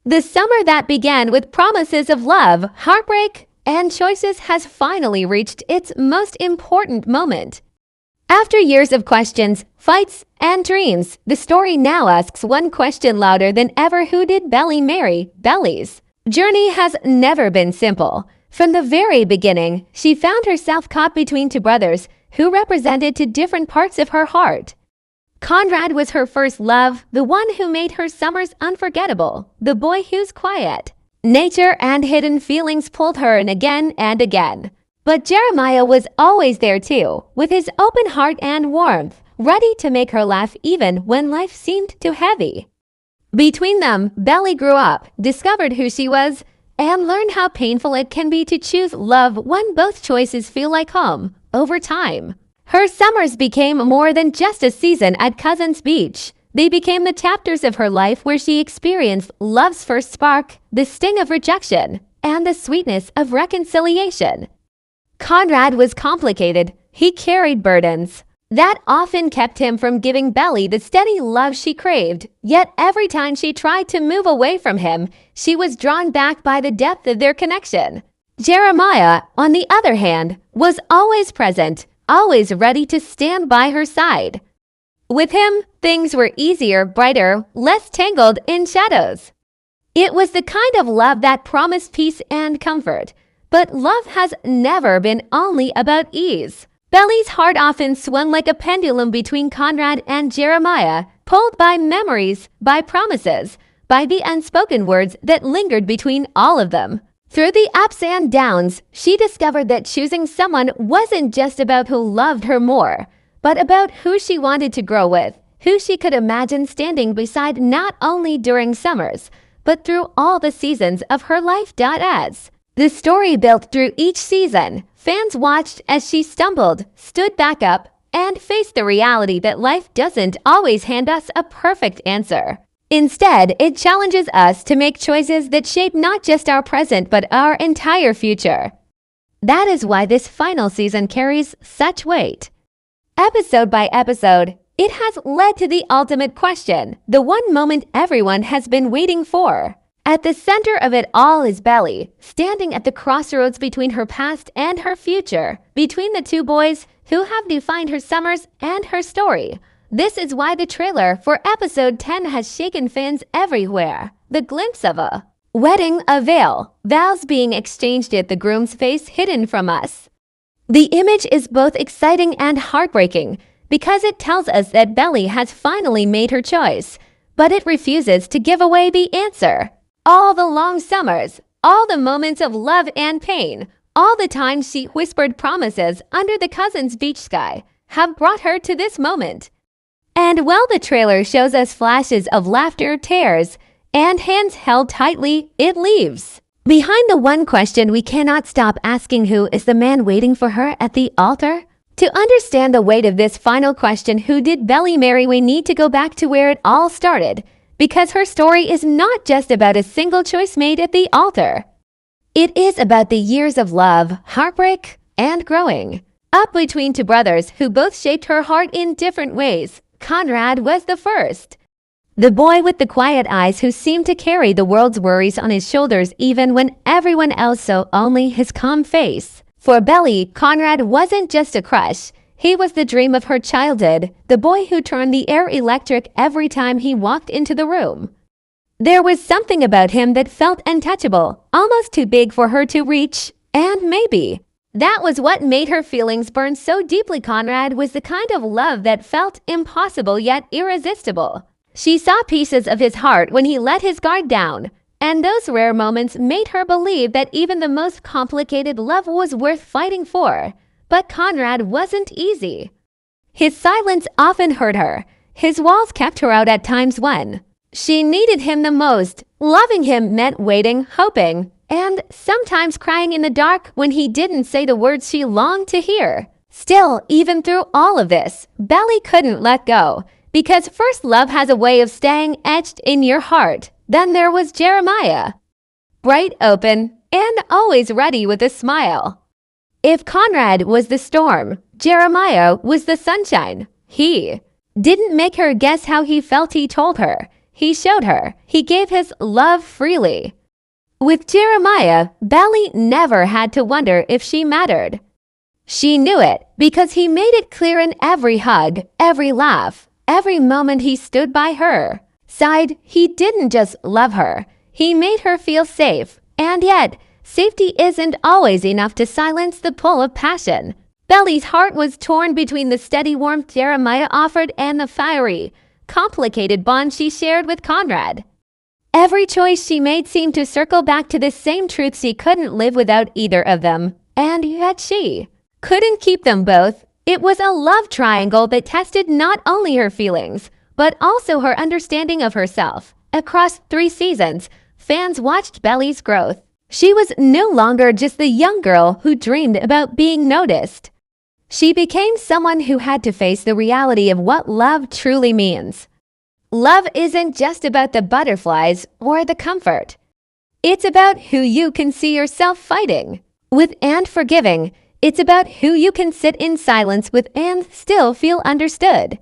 The summer that began with promises of love, heartbreak, and choices has finally reached its most important moment. After years of questions, fights, and dreams, the story now asks one question louder than ever: who did Belly marry? Belly's journey has never been simple. From the very beginning, she found herself caught between two brothers who represented two different parts of her heart. Conrad was her first love, the one who made her summers unforgettable, the boy whose quiet nature and hidden feelings pulled her in again and again. But Jeremiah was always there too, with his open heart and warmth, ready to make her laugh even when life seemed too heavy. Between them, Belly grew up, discovered who she was, and learned how painful it can be to choose love when both choices feel like home. Over time, her summers became more than just a season at Cousins Beach. They became the chapters of her life where she experienced love's first spark, the sting of rejection, and the sweetness of reconciliation. Conrad was complicated. He carried burdens that often kept him from giving Belly the steady love she craved. Yet every time she tried to move away from him, she was drawn back by the depth of their connection. Jeremiah, on the other hand, was always present, always ready to stand by her side. With him, things were easier, brighter, less tangled in shadows. It was the kind of love that promised peace and comfort. But love has never been only about ease. Belly's heart often swung like a pendulum between Conrad and Jeremiah, pulled by memories, by promises, by the unspoken words that lingered between all of them. Through the ups and downs, she discovered that choosing someone wasn't just about who loved her more, but about who she wanted to grow with, who she could imagine standing beside not only during summers, but through all the seasons of her life. As the story built through each season, fans watched as she stumbled, stood back up, and faced the reality that life doesn't always hand us a perfect answer. Instead, it challenges us to make choices that shape not just our present but our entire future. That is why this final season carries such weight. Episode by episode, it has led to the ultimate question, the one moment everyone has been waiting for. At the center of it all is Belly, standing at the crossroads between her past and her future, between the two boys who have defined her summers and her story. This is why the trailer for episode 10 has shaken fans everywhere. The glimpse of a wedding, a veil, vows being exchanged at the groom's face hidden from us. The image is both exciting and heartbreaking because it tells us that Belly has finally made her choice, but it refuses to give away the answer. All the long summers, all the moments of love and pain, all the times she whispered promises under the Cousins Beach sky have brought her to this moment. And while the trailer shows us flashes of laughter, tears, and hands held tightly, it leaves behind the one question we cannot stop asking: who is the man waiting for her at the altar? To understand the weight of this final question, who did Belly marry, we need to go back to where it all started, because her story is not just about a single choice made at the altar. It is about the years of love, heartbreak, and growing up between two brothers who both shaped her heart in different ways. Conrad was the first, the boy with the quiet eyes who seemed to carry the world's worries on his shoulders even when everyone else saw only his calm face. For Belly, Conrad wasn't just a crush. He was the dream of her childhood, the boy who turned the air electric every time he walked into the room. There was something about him that felt untouchable, almost too big for her to reach, and maybe that was what made her feelings burn so deeply. Conrad was the kind of love that felt impossible yet irresistible. She saw pieces of his heart when he let his guard down, and those rare moments made her believe that even the most complicated love was worth fighting for. But Conrad wasn't easy. His silence often hurt her. His walls kept her out at times when she needed him the most. Loving him meant waiting, hoping, and sometimes crying in the dark when he didn't say the words she longed to hear. Still, even through all of this, Belly couldn't let go, because first love has a way of staying etched in your heart. Then there was Jeremiah, bright, open, and always ready with a smile. If Conrad was the storm, Jeremiah was the sunshine. He didn't make her guess how he felt. He told her. he showed her. He gave his love freely. With Jeremiah, Belly never had to wonder if she mattered. She knew it because he made it clear in every hug, every laugh, every moment he stood by her side. He didn't just love her, he made her feel safe. And yet, safety isn't always enough to silence the pull of passion. Belly's heart was torn between the steady warmth Jeremiah offered and the fiery, complicated bond she shared with Conrad. Every choice she made seemed to circle back to the same truth: she couldn't live without either of them, and yet she couldn't keep them both. It was a love triangle that tested not only her feelings, but also her understanding of herself. Across 3 seasons, fans watched Belly's growth. She was no longer just the young girl who dreamed about being noticed. She became someone who had to face the reality of what love truly means. Love isn't just about the butterflies or the comfort. It's about who you can see yourself fighting with and forgiving. It's about who you can sit in silence with and still feel understood.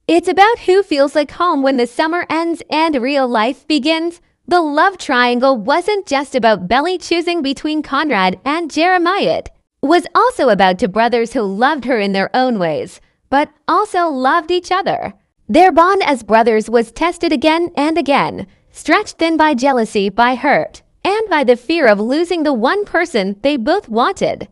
It's about who feels like home when the summer ends and real life begins. The love triangle wasn't just about Belly choosing between Conrad and Jeremiah. It was also about 2 brothers who loved her in their own ways, but also loved each other. Their bond as brothers was tested again and again, stretched thin by jealousy, by hurt, and by the fear of losing the one person they both wanted.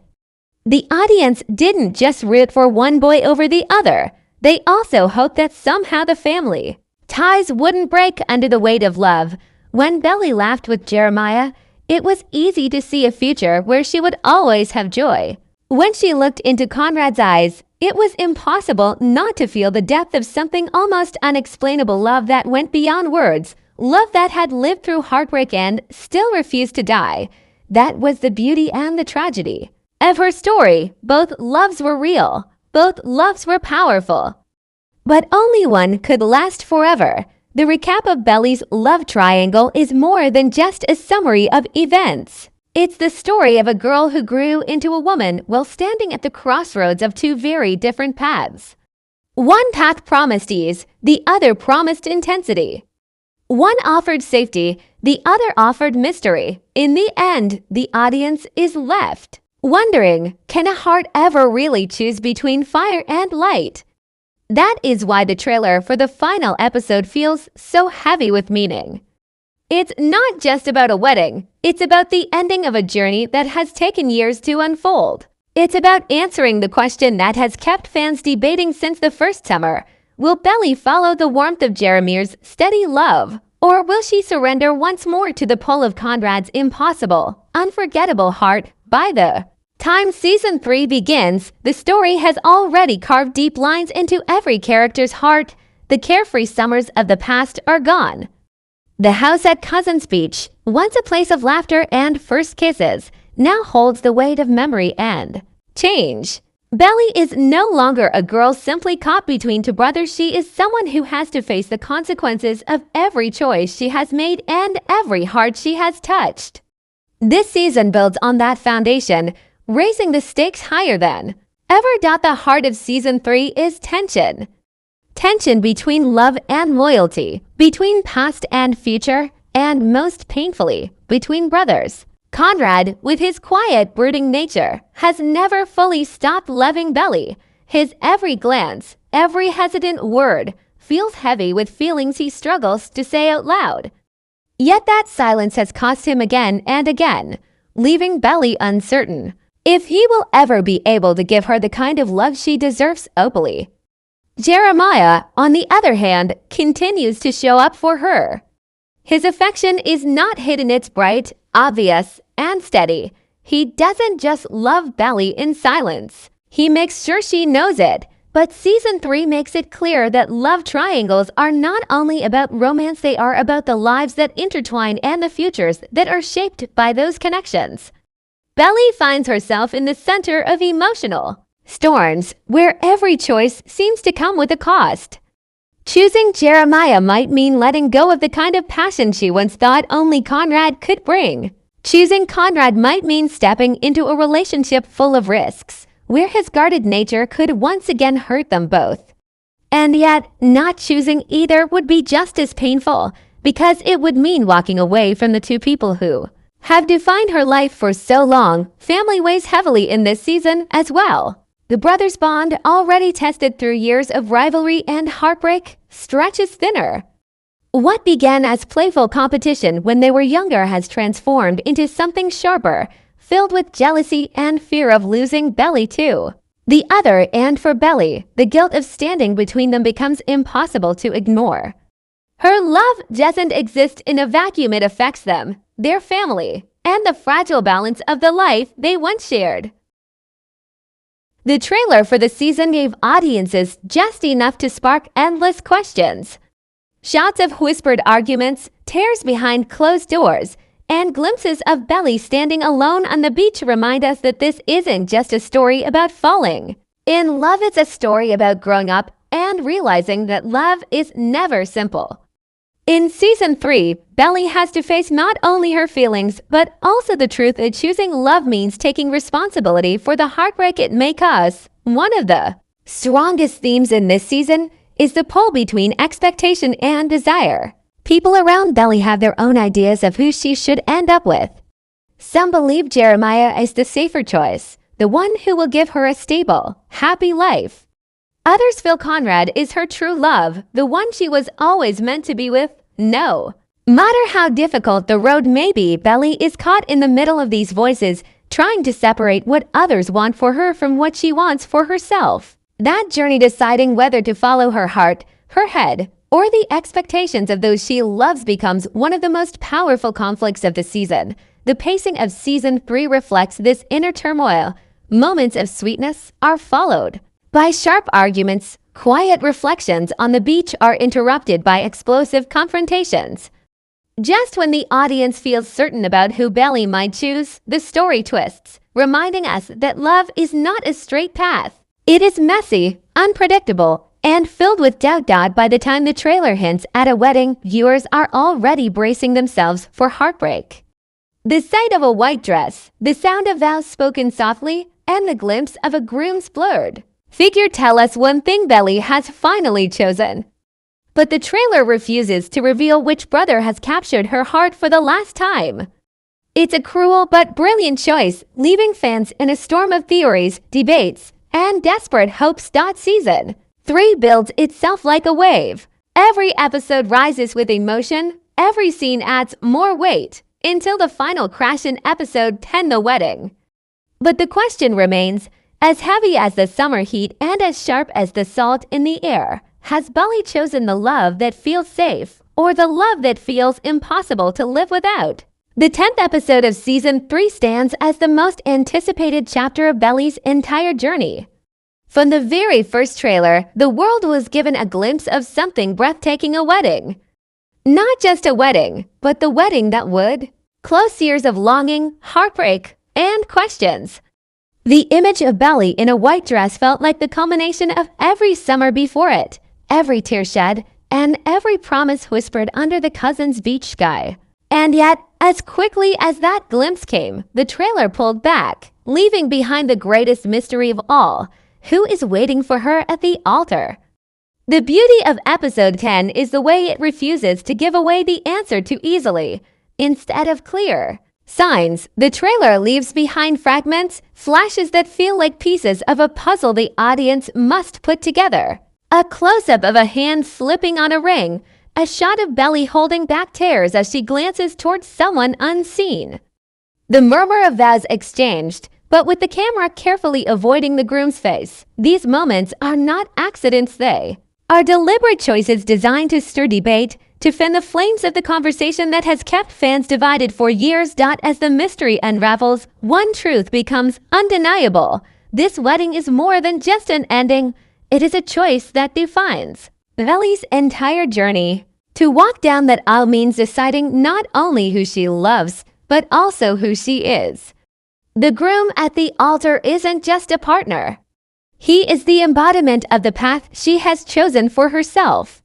The audience didn't just root for one boy over the other. They also hoped that somehow the family ties wouldn't break under the weight of love. When Belly laughed with Jeremiah, it was easy to see a future where she would always have joy. When she looked into Conrad's eyes, it was impossible not to feel the depth of something almost unexplainable, love that went beyond words, love that had lived through heartbreak and still refused to die. That was the beauty and the tragedy of her story. Both loves were real, both loves were powerful, but only one could last forever. The recap of Belly's love triangle is more than just a summary of events. It's the story of a girl who grew into a woman while standing at the crossroads of 2 very different paths. One path promised ease, the other promised intensity. One offered safety, the other offered mystery. In the end, the audience is left wondering, can a heart ever really choose between fire and light? That is why the trailer for the final episode feels so heavy with meaning. It's not just about a wedding. It's about the ending of a journey that has taken years to unfold. It's about answering the question that has kept fans debating since the first summer. Will Belly follow the warmth of Jeremiah's steady love? Or will she surrender once more to the pull of Conrad's impossible, unforgettable heart? By the time Season 3 begins, the story has already carved deep lines into every character's heart. The carefree summers of the past are gone. The house at Cousin's Beach, once a place of laughter and first kisses, now holds the weight of memory and change. Belly is no longer a girl simply caught between 2 brothers. She is someone who has to face the consequences of every choice she has made and every heart she has touched. This season builds on that foundation, raising the stakes higher than ever. The heart of Season 3 is tension. Tension between love and loyalty, between past and future, and most painfully, between brothers. Conrad, with his quiet, brooding nature, has never fully stopped loving Belly. His every glance, every hesitant word, feels heavy with feelings he struggles to say out loud. Yet that silence has cost him again and again, leaving Belly uncertain if he will ever be able to give her the kind of love she deserves openly. Jeremiah, on the other hand, continues to show up for her. His affection is not hidden, it's bright, obvious, and steady. He doesn't just love Belly in silence. He makes sure she knows it. But Season 3 makes it clear that love triangles are not only about romance, they are about the lives that intertwine and the futures that are shaped by those connections. Belly finds herself in the center of emotional storms, where every choice seems to come with a cost. Choosing Jeremiah might mean letting go of the kind of passion she once thought only Conrad could bring. Choosing Conrad might mean stepping into a relationship full of risks, where his guarded nature could once again hurt them both. And yet, not choosing either would be just as painful, because it would mean walking away from the two people who have defined her life for so long. Family weighs heavily in this season as well. The brothers' bond, already tested through years of rivalry and heartbreak, stretches thinner. What began as playful competition when they were younger has transformed into something sharper, filled with jealousy and fear of losing Belly too. The other, and for Belly, the guilt of standing between them becomes impossible to ignore. Her love doesn't exist in a vacuum, it affects them, their family, and the fragile balance of the life they once shared. The trailer for the season gave audiences just enough to spark endless questions. Shots of whispered arguments, tears behind closed doors, and glimpses of Belly standing alone on the beach remind us that this isn't just a story about falling in love. It's a story about growing up and realizing that love is never simple. In Season 3, Belly has to face not only her feelings, but also the truth that choosing love means taking responsibility for the heartbreak it may cause. One of the strongest themes in this season is the pull between expectation and desire. People around Belly have their own ideas of who she should end up with. Some believe Jeremiah is the safer choice, the one who will give her a stable, happy life. Others feel Conrad is her true love, the one she was always meant to be with. No matter how difficult the road may be, Belly is caught in the middle of these voices, trying to separate what others want for her from what she wants for herself. That journey, deciding whether to follow her heart, her head, or the expectations of those she loves, becomes one of the most powerful conflicts of the season. The pacing of Season 3 reflects this inner turmoil. Moments of sweetness are followed by sharp arguments. Quiet reflections on the beach are interrupted by explosive confrontations. Just when the audience feels certain about who Belly might choose, the story twists, reminding us that love is not a straight path. It is messy, unpredictable, and filled with doubt. By the time the trailer hints at a wedding, viewers are already bracing themselves for heartbreak. The sight of a white dress, the sound of vows spoken softly, and the glimpse of a groom's blurred figure tell us one thing: Belly has finally chosen. But the trailer refuses to reveal which brother has captured her heart for the last time. It's a cruel but brilliant choice, leaving fans in a storm of theories, debates, and desperate hopes. Season 3 builds itself like a wave. Every episode rises with emotion, every scene adds more weight, until the final crash in episode 10, the wedding. But the question remains, as heavy as the summer heat and as sharp as the salt in the air, has Belly chosen the love that feels safe, or the love that feels impossible to live without? The 10th episode of Season 3 stands as the most anticipated chapter of Belly's entire journey. From the very first trailer, the world was given a glimpse of something breathtaking: a wedding. Not just a wedding, but the wedding that would close years of longing, heartbreak, and questions. The image of Belly in a white dress felt like the culmination of every summer before it, every tear shed, and every promise whispered under the cousin's beach sky. And yet, as quickly as that glimpse came, the trailer pulled back, leaving behind the greatest mystery of all: who is waiting for her at the altar? The beauty of episode 10 is the way it refuses to give away the answer too easily. Instead of clear signs, the trailer leaves behind fragments, flashes that feel like pieces of a puzzle the audience must put together. A close-up of a hand slipping on a ring, a shot of Belly holding back tears as she glances towards someone unseen. The murmur of vows exchanged, but with the camera carefully avoiding the groom's face. These moments are not accidents, they are deliberate choices designed to stir debate, to fan the flames of the conversation that has kept fans divided for years. As the mystery unravels, one truth becomes undeniable: this wedding is more than just an ending. It is a choice that defines Belly's entire journey. To walk down that aisle means deciding not only who she loves, but also who she is. The groom at the altar isn't just a partner. He is the embodiment of the path she has chosen for herself.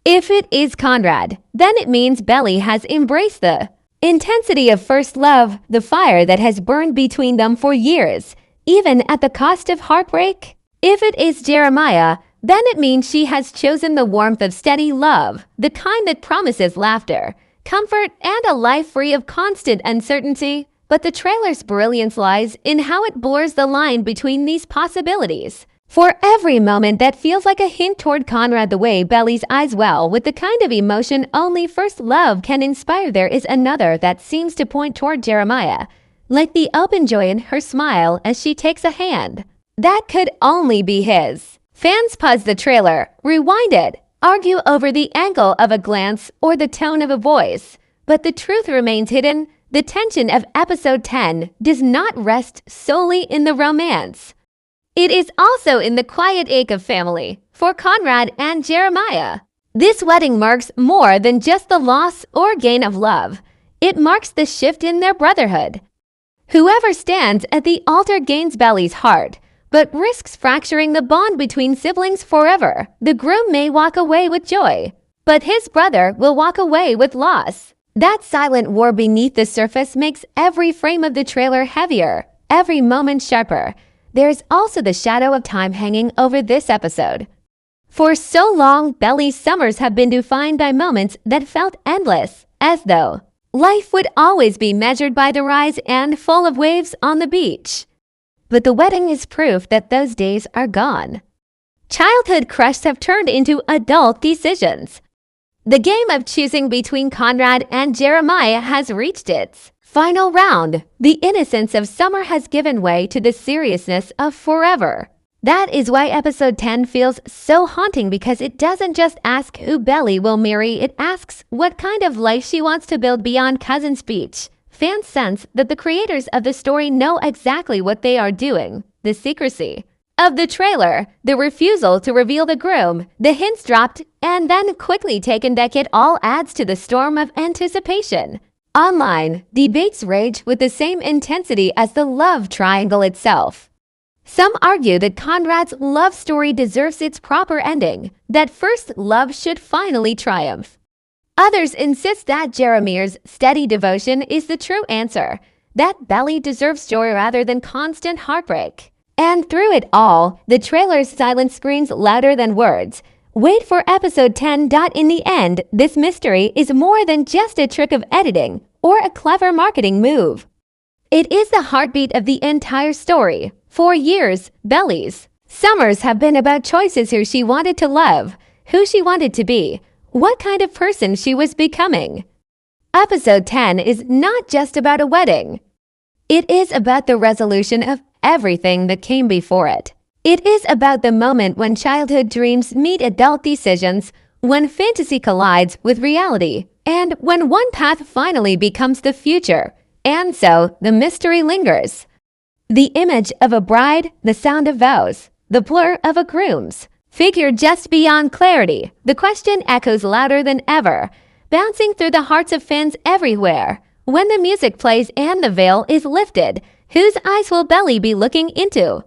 If it is Conrad, then it means Belly has embraced the intensity of first love, the fire that has burned between them for years, even at the cost of heartbreak. If it is Jeremiah, then it means she has chosen the warmth of steady love, the kind that promises laughter, comfort, and a life free of constant uncertainty. But the trailer's brilliance lies in how it blurs the line between these possibilities. For every moment that feels like a hint toward Conrad, the way Belly's eyes well with the kind of emotion only first love can inspire, there is another that seems to point toward Jeremiah, like the open joy in her smile as she takes a hand. That could only be his. Fans pause the trailer, rewind it, argue over the angle of a glance or the tone of a voice. But the truth remains hidden. The tension of episode 10 does not rest solely in the romance. It is also in the quiet ache of family for Conrad and Jeremiah. This wedding marks more than just the loss or gain of love. It marks the shift in their brotherhood. Whoever stands at the altar gains Belly's heart, but risks fracturing the bond between siblings forever. The groom may walk away with joy, but his brother will walk away with loss. That silent war beneath the surface makes every frame of the trailer heavier, every moment sharper. There's also the shadow of time hanging over this episode. For so long, Belly's summers have been defined by moments that felt endless, as though life would always be measured by the rise and fall of waves on the beach. But the wedding is proof that those days are gone. Childhood crushes have turned into adult decisions. The game of choosing between Conrad and Jeremiah has reached its final round. The innocence of summer has given way to the seriousness of forever. That is why episode 10 feels so haunting, because it doesn't just ask who Belly will marry, it asks what kind of life she wants to build beyond cousin speech. Fans sense that the creators of the story know exactly what they are doing. The secrecy of the trailer, the refusal to reveal the groom, the hints dropped and then quickly taken back, it all adds to the storm of anticipation. Online, debates rage with the same intensity as the love triangle itself. Some argue that Conrad's love story deserves its proper ending, that first love should finally triumph. Others insist that Jeremiah's steady devotion is the true answer, that Belly deserves joy rather than constant heartbreak. And through it all, the trailer's silence screams louder than words. Wait for episode 10. In the end, this mystery is more than just a trick of editing or a clever marketing move. It is the heartbeat of the entire story. For years, Belly's summers have been about choices: who she wanted to love, who she wanted to be, what kind of person she was becoming. Episode 10 is not just about a wedding. It is about the resolution of everything that came before it. It is about the moment when childhood dreams meet adult decisions, when fantasy collides with reality, and when one path finally becomes the future. And so, the mystery lingers. The image of a bride, the sound of vows, the blur of a groom's figure just beyond clarity. The question echoes louder than ever, bouncing through the hearts of fans everywhere. When the music plays and the veil is lifted, whose eyes will Belly be looking into?